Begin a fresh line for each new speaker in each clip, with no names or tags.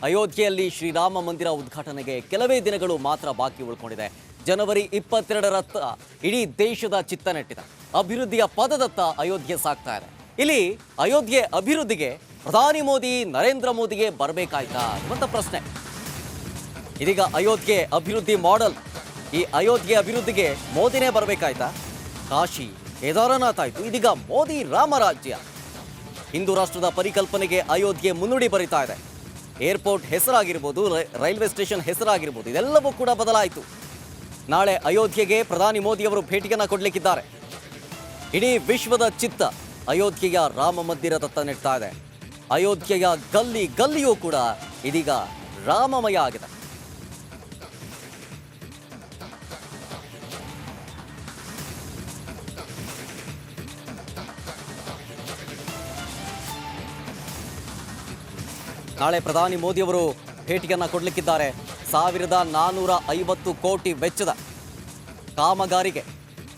ಅಯೋಧ್ಯೆಯಲ್ಲಿ ಶ್ರೀರಾಮ ಮಂದಿರ ಉದ್ಘಾಟನೆಗೆ ಕೆಲವೇ ದಿನಗಳು ಮಾತ್ರ ಬಾಕಿ ಉಳ್ಕೊಂಡಿದೆ. ಜನವರಿ 22ರತ್ತ ಇಡೀ ದೇಶದ ಚಿತ್ತ ನೆಟ್ಟಿದೆ. ಅಭಿವೃದ್ಧಿಯ ಪದದತ್ತ ಅಯೋಧ್ಯೆ ಸಾಗ್ತಾ ಇದೆ. ಇಲ್ಲಿ ಅಯೋಧ್ಯೆ ಅಭಿವೃದ್ಧಿಗೆ ಪ್ರಧಾನಿ ಮೋದಿ ನರೇಂದ್ರ ಮೋದಿಗೆ ಬರಬೇಕಾಯ್ತಾ ಅಂತ ಪ್ರಶ್ನೆ. ಇದೀಗ ಅಯೋಧ್ಯೆ ಅಭಿವೃದ್ಧಿ ಮಾಡೆಲ್, ಈ ಅಯೋಧ್ಯೆ ಅಭಿವೃದ್ಧಿಗೆ ಮೋದಿನೇ ಬರಬೇಕಾಯ್ತಾ? ಕಾಶಿ ಕೇದಾರನಾಥ್ ಆಯಿತು, ಇದೀಗ ಮೋದಿ ರಾಮರಾಜ್ಯ. ಹಿಂದೂ ರಾಷ್ಟ್ರದ ಪರಿಕಲ್ಪನೆಗೆ ಅಯೋಧ್ಯೆ ಮುನ್ನುಡಿ ಬರಿತಾ ಇದೆ. ಏರ್ಪೋರ್ಟ್ ಹೆಸರಾಗಿರ್ಬೋದು, ರೈಲ್ವೆ ಸ್ಟೇಷನ್ ಹೆಸರಾಗಿರ್ಬೋದು, ಇದೆಲ್ಲವೂ ಕೂಡ ಬದಲಾಯಿತು. ನಾಳೆ ಅಯೋಧ್ಯೆಗೆ ಪ್ರಧಾನಿ ಮೋದಿಯವರು ಭೇಟಿಯನ್ನು ಕೊಡಲಿಕ್ಕಿದ್ದಾರೆ. ಇಡೀ ವಿಶ್ವದ ಚಿತ್ತ ಅಯೋಧ್ಯೆಯ ರಾಮ ಮಂದಿರದತ್ತ ನೆಡ್ತಾ ಇದೆ. ಅಯೋಧ್ಯೆಯ ಗಲ್ಲಿ ಗಲ್ಲಿಯೂ ಕೂಡ ಇದೀಗ ರಾಮಮಯ ಆಗಿದೆ. ನಾಳೆ ಪ್ರಧಾನಿ ಮೋದಿಯವರು ಭೇಟಿಯನ್ನು ಕೊಡಲಿಕ್ಕಿದ್ದಾರೆ. 1450 ಕೋಟಿ ವೆಚ್ಚದ ಕಾಮಗಾರಿಗೆ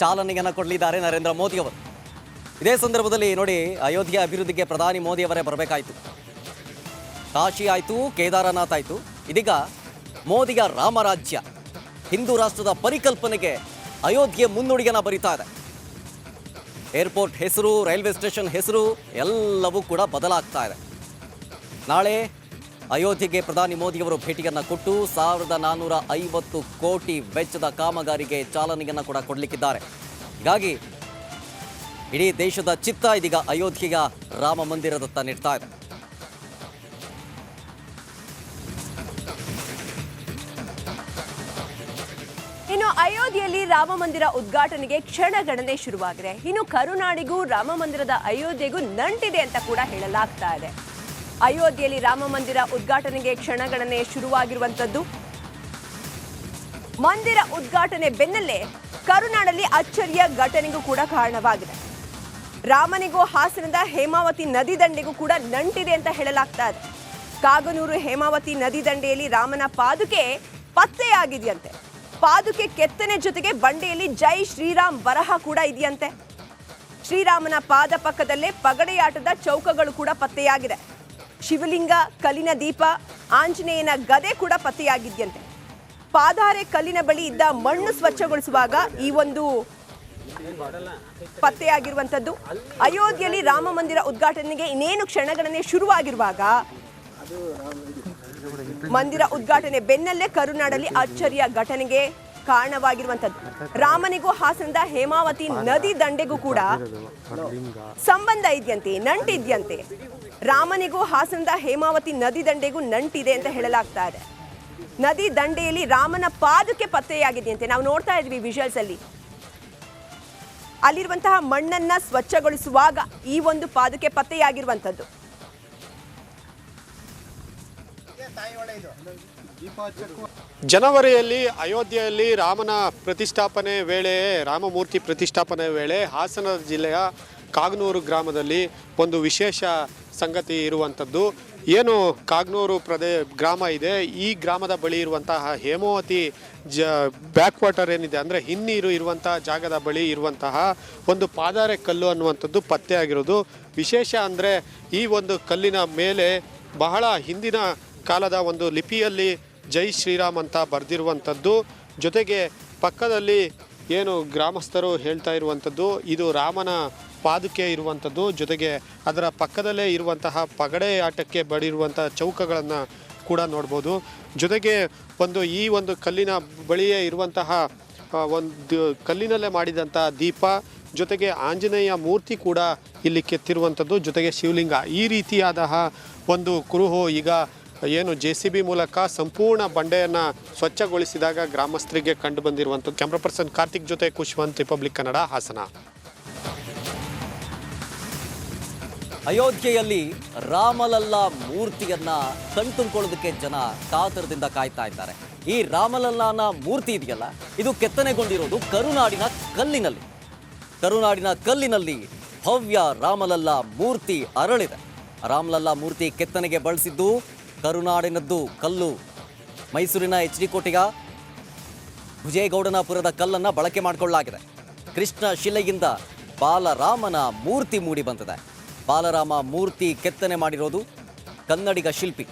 ಚಾಲನೆಯನ್ನು ಕೊಡಲಿದ್ದಾರೆ ನರೇಂದ್ರ ಮೋದಿಯವರು. ಇದೇ ಸಂದರ್ಭದಲ್ಲಿ ನೋಡಿ, ಅಯೋಧ್ಯೆ ಅಭಿವೃದ್ಧಿಗೆ ಪ್ರಧಾನಿ ಮೋದಿಯವರೇ ಬರಬೇಕಾಯಿತು. ಕಾಶಿ ಆಯಿತು, ಕೇದಾರನಾಥ್ ಆಯಿತು, ಇದೀಗ ಮೋದಿಯ ರಾಮರಾಜ್ಯ. ಹಿಂದೂ ರಾಷ್ಟ್ರದ ಪರಿಕಲ್ಪನೆಗೆ ಅಯೋಧ್ಯೆ ಮುನ್ನುಡಿಯನ್ನು ಬರಿತಾ ಇದೆ. ಏರ್ಪೋರ್ಟ್ ಹೆಸರು, ರೈಲ್ವೆ ಸ್ಟೇಷನ್ ಹೆಸರು ಎಲ್ಲವೂ ಕೂಡ ಬದಲಾಗ್ತಾ ಇದೆ. ನಾಳೆ ಅಯೋಧ್ಯೆಗೆ ಪ್ರಧಾನಿ ಮೋದಿಯವರು ಭೇಟಿಯನ್ನು ಕೊಟ್ಟು 1450 ಕೋಟಿ ವೆಚ್ಚದ ಕಾಮಗಾರಿಗೆ ಚಾಲನೆಯನ್ನು ಕೂಡ ಕೊಡಲಿಕ್ಕಿದ್ದಾರೆ. ಹೀಗಾಗಿ ಇಡೀ ದೇಶದ ಚಿತ್ತ ಇದೀಗ ಅಯೋಧ್ಯೆಯ ರಾಮ ಮಂದಿರದತ್ತ ನೆಡ್ತಾ ಇದೆ.
ಇನ್ನು ಅಯೋಧ್ಯೆಯಲ್ಲಿ ರಾಮ ಮಂದಿರ ಉದ್ಘಾಟನೆಗೆ ಕ್ಷಣಗಣನೆ ಶುರುವಾಗಿದೆ. ಇನ್ನು ಕರುನಾಡಿಗೂ ರಾಮ ಮಂದಿರದ ಅಯೋಧ್ಯೆಗೂ ನಂಟಿದೆ ಅಂತ ಕೂಡ ಹೇಳಲಾಗ್ತಾ ಇದೆ. ಅಯೋಧ್ಯೆಯಲ್ಲಿ ರಾಮ ಮಂದಿರ ಉದ್ಘಾಟನೆಗೆ ಕ್ಷಣಗಣನೆ ಶುರುವಾಗಿರುವಂತದ್ದು. ಮಂದಿರ ಉದ್ಘಾಟನೆ ಬೆನ್ನಲ್ಲೇ ಕರುನಾಡಲ್ಲಿ ಅಚ್ಚರಿಯ ಘಟನೆಗೂ ಕೂಡ ಕಾರಣವಾಗಿದೆ. ರಾಮನಿಗೂ ಹಾಸನದ ಹೇಮಾವತಿ ನದಿ ದಂಡೆಗೂ ಕೂಡ ನಂಟಿದೆ ಅಂತ ಹೇಳಲಾಗ್ತಾ ಇದೆ. ಕಾಗನೂರು ಹೇಮಾವತಿ ನದಿ ದಂಡೆಯಲ್ಲಿ ರಾಮನ ಪಾದುಕೆ ಪತ್ತೆಯಾಗಿದೆಯಂತೆ. ಪಾದುಕೆ ಕೆತ್ತನೆ ಜೊತೆಗೆ ಬಂಡೆಯಲ್ಲಿ ಜೈ ಶ್ರೀರಾಮ್ ಬರಹ ಕೂಡ ಇದೆಯಂತೆ. ಶ್ರೀರಾಮನ ಪಾದ ಪಕ್ಕದಲ್ಲೇ ಪಗಡೆಯಾಟದ ಚೌಕಗಳು ಕೂಡ ಪತ್ತೆಯಾಗಿದೆ. ಶಿವಲಿಂಗ, ಕಲ್ಲಿನ ದೀಪ, ಆಂಜನೇಯನ ಗದೆ ಕೂಡ ಪತ್ತೆಯಾಗಿದೆಯಂತೆ. ಪಾದಾರೆ ಕಲ್ಲಿನ ಬಳಿ ಇದ್ದ ಮಣ್ಣು ಸ್ವಚ್ಛಗೊಳಿಸುವಾಗ ಈ ಒಂದು ಪತ್ತೆಯಾಗಿರುವಂಥದ್ದು. ಅಯೋಧ್ಯೆಯಲ್ಲಿ ರಾಮ ಮಂದಿರ ಉದ್ಘಾಟನೆಗೆ ಇನ್ನೇನು ಕ್ಷಣಗಣನೆ ಶುರುವಾಗಿರುವಾಗ ಮಂದಿರ ಉದ್ಘಾಟನೆ ಬೆನ್ನಲ್ಲೇ ಕರುನಾಡಲ್ಲಿ ಅಚ್ಚರಿಯ ಘಟನೆಗೆ ಕಾರಣವಾಗಿರುವಂಥದ್ದು. ರಾಮನಿಗೂ ಹಾಸನದ ಹೇಮಾವತಿ ನದಿ ದಂಡೆಗೂ ಕೂಡ ಸಂಬಂಧ ಇದೆಯಂತೆ, ನಂಟಿದ್ಯಂತೆ. ರಾಮನಿಗೂ ಹಾಸನದ ಹೇಮಾವತಿ ನದಿ ದಂಡೆಗೂ ನಂಟಿದೆ ಅಂತ ಹೇಳಲಾಗ್ತಾ ಇದೆ. ನದಿ ದಂಡೆಯಲ್ಲಿ ರಾಮನ ಪಾದುಕೆ ಪತ್ತೆಯಾಗಿದೆಯಂತೆ. ನಾವು ನೋಡ್ತಾ ಇದ್ವಿ ವಿಜುವಲ್ಸ್ ಅಲ್ಲಿ. ಅಲ್ಲಿರುವಂತಹ ಮಣ್ಣನ್ನ ಸ್ವಚ್ಛಗೊಳಿಸುವಾಗ ಈ ಒಂದು ಪಾದುಕೆ ಪತ್ತೆಯಾಗಿರುವಂಥದ್ದು.
ಜನವರಿಯಲ್ಲಿ ಅಯೋಧ್ಯೆಯಲ್ಲಿ ರಾಮನ ಪ್ರತಿಷ್ಠಾಪನೆ ವೇಳೆ, ರಾಮಮೂರ್ತಿ ಪ್ರತಿಷ್ಠಾಪನೆ ವೇಳೆ ಹಾಸನ ಜಿಲ್ಲೆಯ ಕಾಗನೂರು ಗ್ರಾಮದಲ್ಲಿ ಒಂದು ವಿಶೇಷ ಸಂಗತಿ ಇರುವಂಥದ್ದು. ಏನು ಕಾಗನೂರು ಗ್ರಾಮ ಇದೆ, ಈ ಗ್ರಾಮದ ಬಳಿ ಇರುವಂತಹ ಹೇಮಾವತಿ ಬ್ಯಾಕ್ ವಾಟರ್ ಏನಿದೆ, ಅಂದರೆ ಹಿನ್ನೀರು ಇರುವಂತಹ ಜಾಗದ ಬಳಿ ಇರುವಂತಹ ಒಂದು ಪಾದಾರೆ ಕಲ್ಲು ಅನ್ನುವಂಥದ್ದು ಪತ್ತೆಯಾಗಿರೋದು. ವಿಶೇಷ ಅಂದರೆ ಈ ಒಂದು ಕಲ್ಲಿನ ಮೇಲೆ ಬಹಳ ಹಿಂದಿನ ಕಾಲದ ಒಂದು ಲಿಪಿಯಲ್ಲಿ ಜೈ ಶ್ರೀರಾಮ್ ಅಂತ ಬರೆದಿರುವಂಥದ್ದು. ಜೊತೆಗೆ ಪಕ್ಕದಲ್ಲಿ ಏನು ಗ್ರಾಮಸ್ಥರು ಹೇಳ್ತಾ ಇರುವಂಥದ್ದು, ಇದು ರಾಮನ ಪಾದುಕೆ ಇರುವಂಥದ್ದು. ಜೊತೆಗೆ ಅದರ ಪಕ್ಕದಲ್ಲೇ ಇರುವಂತಹ ಪಗಡೆ ಆಟಕ್ಕೆ ಬಡಿರುವಂಥ ಚೌಕಗಳನ್ನು ಕೂಡ ನೋಡ್ಬೋದು. ಜೊತೆಗೆ ಈ ಒಂದು ಕಲ್ಲಿನ ಬಳಿಯೇ ಇರುವಂತಹ ಒಂದು ಕಲ್ಲಿನಲ್ಲೇ ಮಾಡಿದಂಥ ದೀಪ, ಜೊತೆಗೆ ಆಂಜನೇಯ ಮೂರ್ತಿ ಕೂಡ ಇಲ್ಲಿ ಕೆತ್ತಿರುವಂಥದ್ದು, ಜೊತೆಗೆ ಶಿವಲಿಂಗ. ಈ ರೀತಿಯಾದ ಒಂದು ಕುರುಹು ಈಗ ಏನು JCB ಮೂಲಕ ಸಂಪೂರ್ಣ ಬಂಡೆಯನ್ನು ಸ್ವಚ್ಛಗೊಳಿಸಿದಾಗ ಗ್ರಾಮಸ್ಥರಿಗೆ ಕಂಡು ಬಂದಿರುವಂಥದ್ದು. ಕ್ಯಾಮ್ರಾ ಪರ್ಸನ್ ಕಾರ್ತಿಕ್ ಜೊತೆ ಖುಷ್ವಂತ್, ರಿಪಬ್ಲಿಕ್ ಕನ್ನಡ, ಹಾಸನ.
ಅಯೋಧ್ಯೆಯಲ್ಲಿ ರಾಮಲಲ್ಲಾ ಮೂರ್ತಿಯನ್ನ ಕಣ್ತುಂಬಿಕೊಳ್ಳೋದಕ್ಕೆ ಜನ ಕಾತರದಿಂದ ಕಾಯ್ತಾ ಇದ್ದಾರೆ. ಈ ರಾಮಲಲ್ಲಾನ ಮೂರ್ತಿ ಇದೆಯಲ್ಲ, ಇದು ಕೆತ್ತನೆಗೊಂಡಿರೋದು ಕರುನಾಡಿನ ಕಲ್ಲಿನಲ್ಲಿ. ಕರುನಾಡಿನ ಕಲ್ಲಿನಲ್ಲಿ ಭವ್ಯ ರಾಮಲಲ್ಲಾ ಮೂರ್ತಿ ಅರಳಿದೆ. ರಾಮಲಲ್ಲಾ ಮೂರ್ತಿ ಕೆತ್ತನೆಗೆ ಬಳಸಿದ್ದು ಕರುನಾಡಿನದ್ದು ಕಲ್ಲು. ಮೈಸೂರಿನ HD ಕೋಟೆಯ ವಿಜಯಗೌಡನಪುರದ ಕಲ್ಲನ್ನು ಬಳಕೆ ಮಾಡಿಕೊಳ್ಳಲಾಗಿದೆ. ಕೃಷ್ಣ ಶಿಲೆಯಿಂದ ಬಾಲರಾಮನ ಮೂರ್ತಿ ಮೂಡಿ ಬಂದಿದೆ. ಬಾಲರಾಮ ಮೂರ್ತಿ ಕೆತ್ತನೆ ಮಾಡಿರೋದು ಕನ್ನಡಿಗ ಶಿಲ್ಪಿ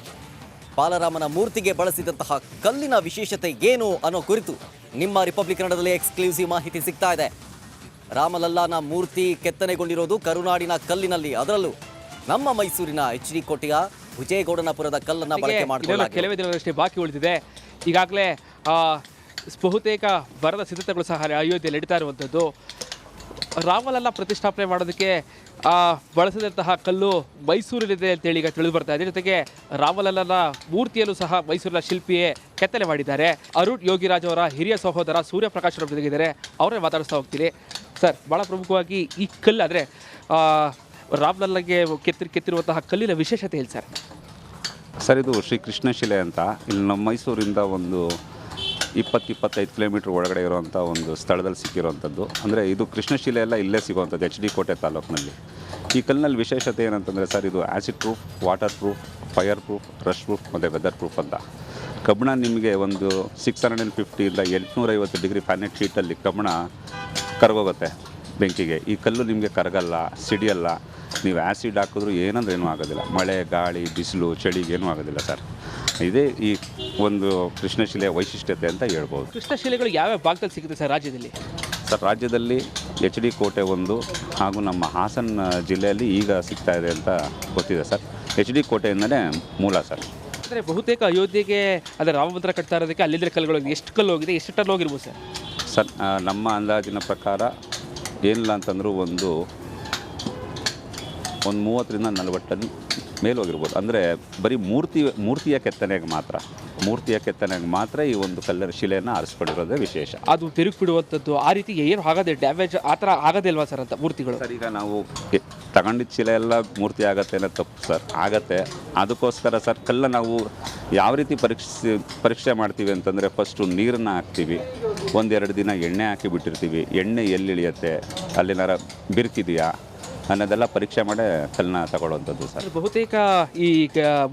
ಬಾಲರಾಮನ ಮೂರ್ತಿಗೆ ಬಳಸಿದಂತಹ ಕಲ್ಲಿನ ವಿಶೇಷತೆ ಏನು ಅನ್ನೋ ಕುರಿತು ನಿಮ್ಮ ರಿಪಬ್ಲಿಕ್ ಕನ್ನಡದಲ್ಲಿ ಎಕ್ಸ್ಕ್ಲೂಸಿವ್ ಮಾಹಿತಿ ಸಿಗ್ತಾ ಇದೆ. ರಾಮಲಲ್ಲಾನ ಮೂರ್ತಿ ಕೆತ್ತನೆಗೊಂಡಿರೋದು ಕರುನಾಡಿನ ಕಲ್ಲಿನಲ್ಲಿ, ಅದರಲ್ಲೂ ನಮ್ಮ ಮೈಸೂರಿನ HD ಕೋಟೆಯ ವಿಜಯಗೌಡನಪುರದ ಕಲ್ಲನ್ನ ಬಳಕೆ ಮಾಡಿಕೊಳ್ಳಲಾಗಿದೆ.
ಕೆಲವೇ ದಿನಗಳಷ್ಟೇ ಬಾಕಿ ಉಳಿದಿದೆ. ಈಗಾಗಲೇ ಬಹುತೇಕ ಬರದ ಸಿದ್ಧತೆಗಳು ಸಹ ಅಯೋಧ್ಯೆಯಲ್ಲಿ ನಡೀತಾ ಇರುವಂಥದ್ದು. ರಾಮಲಲ್ಲ ಪ್ರತಿಷ್ಠಾಪನೆ ಮಾಡೋದಕ್ಕೆ ಬಳಸಿದಂತಹ ಕಲ್ಲು ಮೈಸೂರಿನಿದೆ ಅಂತೇಳಿ ಈಗ ತಿಳಿದು ಬರ್ತಾ ಇದೆ. ಜೊತೆಗೆ ರಾಮಲಲ್ಲನ ಮೂರ್ತಿಯಲ್ಲೂ ಸಹ ಮೈಸೂರಿನ ಶಿಲ್ಪಿಯೇ ಕೆತ್ತನೆ ಮಾಡಿದ್ದಾರೆ. ಅರುಣ್ ಯೋಗಿರಾಜ್ ಅವರ ಹಿರಿಯ ಸಹೋದರ ಸೂರ್ಯಪ್ರಕಾಶ್ ಅವರು ಜೊತೆಗಿದ್ದಾರೆ, ಅವರೇ ಮಾತಾಡಿಸ್ತಾ ಹೋಗ್ತೀನಿ. ಸರ್, ಭಾಳ ಪ್ರಮುಖವಾಗಿ ಈ ಕಲ್ಲು ಅಂದರೆ ರಾಮಲಲ್ಲಗೆ ಕೆತ್ತಿರುವಂತಹ ಕಲ್ಲಿನ ವಿಶೇಷತೆ ಹೇಳಿ ಸರ್.
ಸರ್, ಇದು ಶ್ರೀ ಕೃಷ್ಣ ಶಿಲೆ ಅಂತ ಇಲ್ಲಿ ನಮ್ಮ ಮೈಸೂರಿಂದ ಒಂದು 20-25 ಕಿಲೋಮೀಟ್ರ್ ಒಳಗಡೆ ಇರುವಂಥ ಒಂದು ಸ್ಥಳದಲ್ಲಿ ಸಿಕ್ಕಿರುವಂಥದ್ದು. ಅಂದರೆ ಇದು ಕೃಷ್ಣಶಿಲೆ ಎಲ್ಲ ಇಲ್ಲೇ ಸಿಗುವಂಥದ್ದು HD ಕೋಟೆ ತಾಲೂಕಿನಲ್ಲಿ. ಈ ಕಲ್ಲಿನಲ್ಲಿ ವಿಶೇಷತೆ ಏನಂತಂದರೆ ಸರ್, ಇದು acid proof, water proof, fire proof, rush proof ಮತ್ತು ವೆದರ್ ಪ್ರೂಫ್ ಅಂತ. ಕಬ್ಬಣ ನಿಮಗೆ ಒಂದು 650 ಇಂದ 850 ಡಿಗ್ರಿ ಫ್ಯಾನೆಟ್ ಹೀಟಲ್ಲಿ ಕಬ್ಬಣ ಕರಗೋಗುತ್ತೆ ಬೆಂಕಿಗೆ. ಈ ಕಲ್ಲು ನಿಮಗೆ ಕರಗಲ್ಲ, ಸಿಡಿಯಲ್ಲ. ನೀವು ಆ್ಯಸಿಡ್ ಹಾಕಿದ್ರೂ ಏನಂದ್ರೆ ಏನೂ ಆಗೋದಿಲ್ಲ. ಮಳೆ, ಗಾಳಿ, ಬಿಸಿಲು, ಚಳಿಗೆ ಏನೂ ಆಗೋದಿಲ್ಲ ಸರ್. ಇದೇ ಈ ಒಂದು ಕೃಷ್ಣಶಿಲೆಯ ವೈಶಿಷ್ಟ್ಯತೆ ಅಂತ ಹೇಳ್ಬೋದು.
ಕೃಷ್ಣಶಿಲೆಗಳು ಯಾವ್ಯಾವ ಭಾಗದಲ್ಲಿ ಸಿಗುತ್ತೆ ಸರ್ ರಾಜ್ಯದಲ್ಲಿ?
ಸರ್, ರಾಜ್ಯದಲ್ಲಿ HD ಕೋಟೆ ಒಂದು ಹಾಗೂ ನಮ್ಮ ಹಾಸನ ಜಿಲ್ಲೆಯಲ್ಲಿ ಈಗ ಸಿಗ್ತಾ ಇದೆ ಅಂತ ಗೊತ್ತಿದೆ ಸರ್. HD ಕೋಟೆಯಿಂದಲೇ ಮೂಲ ಸರ್.
ಅಂದರೆ ಬಹುತೇಕ ಅಯೋಧ್ಯೆಗೆ ಅದೇ ರಾಮ ಮಂದಿರ ಕಟ್ತಾ ಇರೋದಕ್ಕೆ ಅಲ್ಲಿಂದ ಕಲ್ಲುಗಳು ಹೋಗಿದೆ. ಎಷ್ಟು ಕಲ್ಲು ಹೋಗಿದೆ, ಎಷ್ಟು ಟನ್ ಹೋಗಿರ್ಬೋದು ಸರ್?
ಸರ್, ನಮ್ಮ ಅಂದಾಜಿನ ಪ್ರಕಾರ ಏನಿಲ್ಲ ಅಂತಂದರೂ ಒಂದು 30ರಿಂದ 40 ಟನ್ ಮೇಲೆ ಹೋಗಿರ್ಬೋದು. ಅಂದರೆ ಬರೀ ಮೂರ್ತಿಯ ಕೆತ್ತನೆಗೆ ಮಾತ್ರ ಈ ಒಂದು ಕಲ್ಲಿನ ಶಿಲೆಯನ್ನು ಆರಿಸ್ಕೊಂಡಿರೋದೇ ವಿಶೇಷ.
ಅದು ತಿರುಗಿ ಬಿಡುವಂಥದ್ದು ಆ ರೀತಿ ಏನು ಆಗದೆ ಡ್ಯಾಮೇಜ್ ಆ ಥರ ಆಗದೇ ಇಲ್ವಾ ಸರ್ ಅಂತ ಮೂರ್ತಿಗಳು?
ಸರ್, ಈಗ ನಾವು ತಗೊಂಡಿದ್ದ ಶಿಲೆ ಎಲ್ಲ ಮೂರ್ತಿ ಆಗತ್ತೆ ಅನ್ನೋ ತಪ್ಪು ಸರ್, ಆಗತ್ತೆ. ಅದಕ್ಕೋಸ್ಕರ ಸರ್ ಕಲ್ಲ ನಾವು ಯಾವ ರೀತಿ ಪರೀಕ್ಷೆ ಮಾಡ್ತೀವಿ ಅಂತಂದರೆ, ಫಸ್ಟು ನೀರನ್ನು ಹಾಕ್ತೀವಿ, 1-2 ದಿನ ಎಣ್ಣೆ ಹಾಕಿ ಬಿಟ್ಟಿರ್ತೀವಿ. ಎಣ್ಣೆ ಎಲ್ಲಿ ಇಳಿಯುತ್ತೆ, ಅಲ್ಲಿನಾರ ಬಿರುಕಿದೆಯಾ ಅನ್ನೋದೆಲ್ಲ ಪರೀಕ್ಷೆ ಮಾಡೇ ಕಲ್ಲನ್ನ ತಗೊಳ್ಳೋವಂಥದ್ದು ಸರ್.
ಬಹುತೇಕ ಈ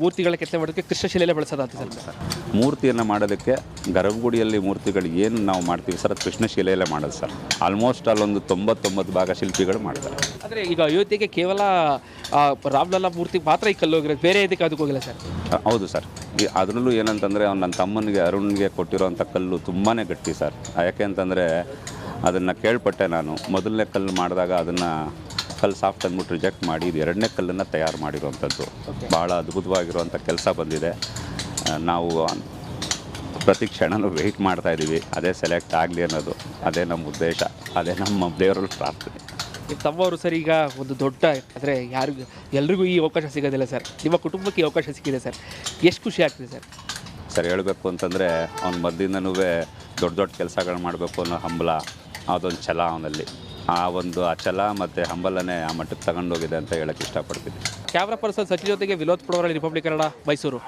ಮೂರ್ತಿಗಳ ಕೆತ್ತನೆ ಮಾಡೋದಕ್ಕೆ ಕೃಷ್ಣಶಿಲೆಯಲ್ಲೇ ಬಳಸೋದಾಗ್ತದೆ ಸರ್.
ಮೂರ್ತಿಯನ್ನು ಮಾಡೋದಕ್ಕೆ ಗರ್ಭಗುಡಿಯಲ್ಲಿ ಮೂರ್ತಿಗಳು ಏನು ನಾವು ಮಾಡ್ತೀವಿ ಸರ್, ಅದು ಕೃಷ್ಣಶಿಲೆಯಲ್ಲೇ ಮಾಡೋದು ಸರ್. ಆಲ್ಮೋಸ್ಟ್ ಅಲ್ಲೊಂದು 99 ಭಾಗ ಶಿಲ್ಪಿಗಳು ಮಾಡ್ತಾರೆ.
ಅಂದರೆ ಈಗ ಅಯೋಧ್ಯೆಗೆ ಕೇವಲ ರಾಮಲಲ್ಲ ಮೂರ್ತಿ ಮಾತ್ರ ಈ ಕಲ್ಲು ಹೋಗಿರೋದು, ಬೇರೆ ಇದಕ್ಕೆ ಅದಕ್ಕೆ ಹೋಗಿಲ್ಲ ಸರ್?
ಹೌದು ಸರ್. ಅದರಲ್ಲೂ ಏನಂತಂದರೆ ನನ್ನ ತಮ್ಮನಿಗೆ ಅರುಣ್ಗೆ ಕೊಟ್ಟಿರೋವಂಥ ಕಲ್ಲು ತುಂಬಾ ಗಟ್ಟಿ ಸರ್. ಯಾಕೆ ಅಂತಂದರೆ ಅದನ್ನು ಕೇಳ್ಪಟ್ಟೆ ನಾನು. ಮೊದಲನೇ ಕಲ್ಲು ಮಾಡಿದಾಗ ಅದನ್ನು ಕಲ್ಲು ಸಾಫ್ಟ್ ಅಂದ್ಬಿಟ್ಟು ರಿಜೆಕ್ಟ್ ಮಾಡಿ ಇದು 2ನೇ ಕಲ್ಲನ್ನು ತಯಾರು ಮಾಡಿರುವಂಥದ್ದು. ಭಾಳ ಅದ್ಭುತವಾಗಿರುವಂಥ ಕೆಲಸ ಬಂದಿದೆ. ನಾವು ಪ್ರತಿ ಕ್ಷಣನೂ ವೆಯ್ಟ್ ಮಾಡ್ತಾಯಿದ್ದೀವಿ ಅದೇ ಸೆಲೆಕ್ಟ್ ಆಗಲಿ ಅನ್ನೋದು. ಅದೇ ನಮ್ಮ ಉದ್ದೇಶ, ಅದೇ ನಮ್ಮ ದೇವರಲ್ಲಿ ಪ್ರಾರ್ಥನೆ.
ನಿಮ್ಮ ತಮ್ಮವರು ಸರ್ ಈಗ ಒಂದು ದೊಡ್ಡ ಅಂದರೆ ಎಲ್ರಿಗೂ ಈ ಅವಕಾಶ ಸಿಗೋದಿಲ್ಲ ಸರ್. ನಿಮ್ಮ ಕುಟುಂಬಕ್ಕೆ ಈ ಅವಕಾಶ ಸಿಕ್ಕಿದೆ ಸರ್, ಎಷ್ಟು ಖುಷಿ ಆಗ್ತಿದೆ ಸರ್?
ಸರ್, ಹೇಳಬೇಕು ಅಂತಂದರೆ ಅವ್ನ ಮದ್ದಿಂದನೂ ದೊಡ್ಡ ಕೆಲಸಗಳು ಮಾಡಬೇಕು ಅನ್ನೋ ಹಂಬಲ, ಅದೊಂದು ಛಲ ಅವನಲ್ಲಿ. ಆ ಛಲ ಮತ್ತು ಹಂಬಲನೇ ಆ ಮಟ್ಟಕ್ಕೆ ತಗೊಂಡೋಗಿದೆ ಅಂತ ಹೇಳಕ್ಕೆ ಇಷ್ಟಪಡ್ತೀನಿ.
ಕ್ಯಾಮ್ರಾ ಪರ್ಸನ್ ಸಚಿನ್ ಜೊತೆಗೆ ವಿನೋದ್ ಪುಡವರ ರಿಪಬ್ಲಿಕ್ ಕನ್ನಡ, ಮೈಸೂರು.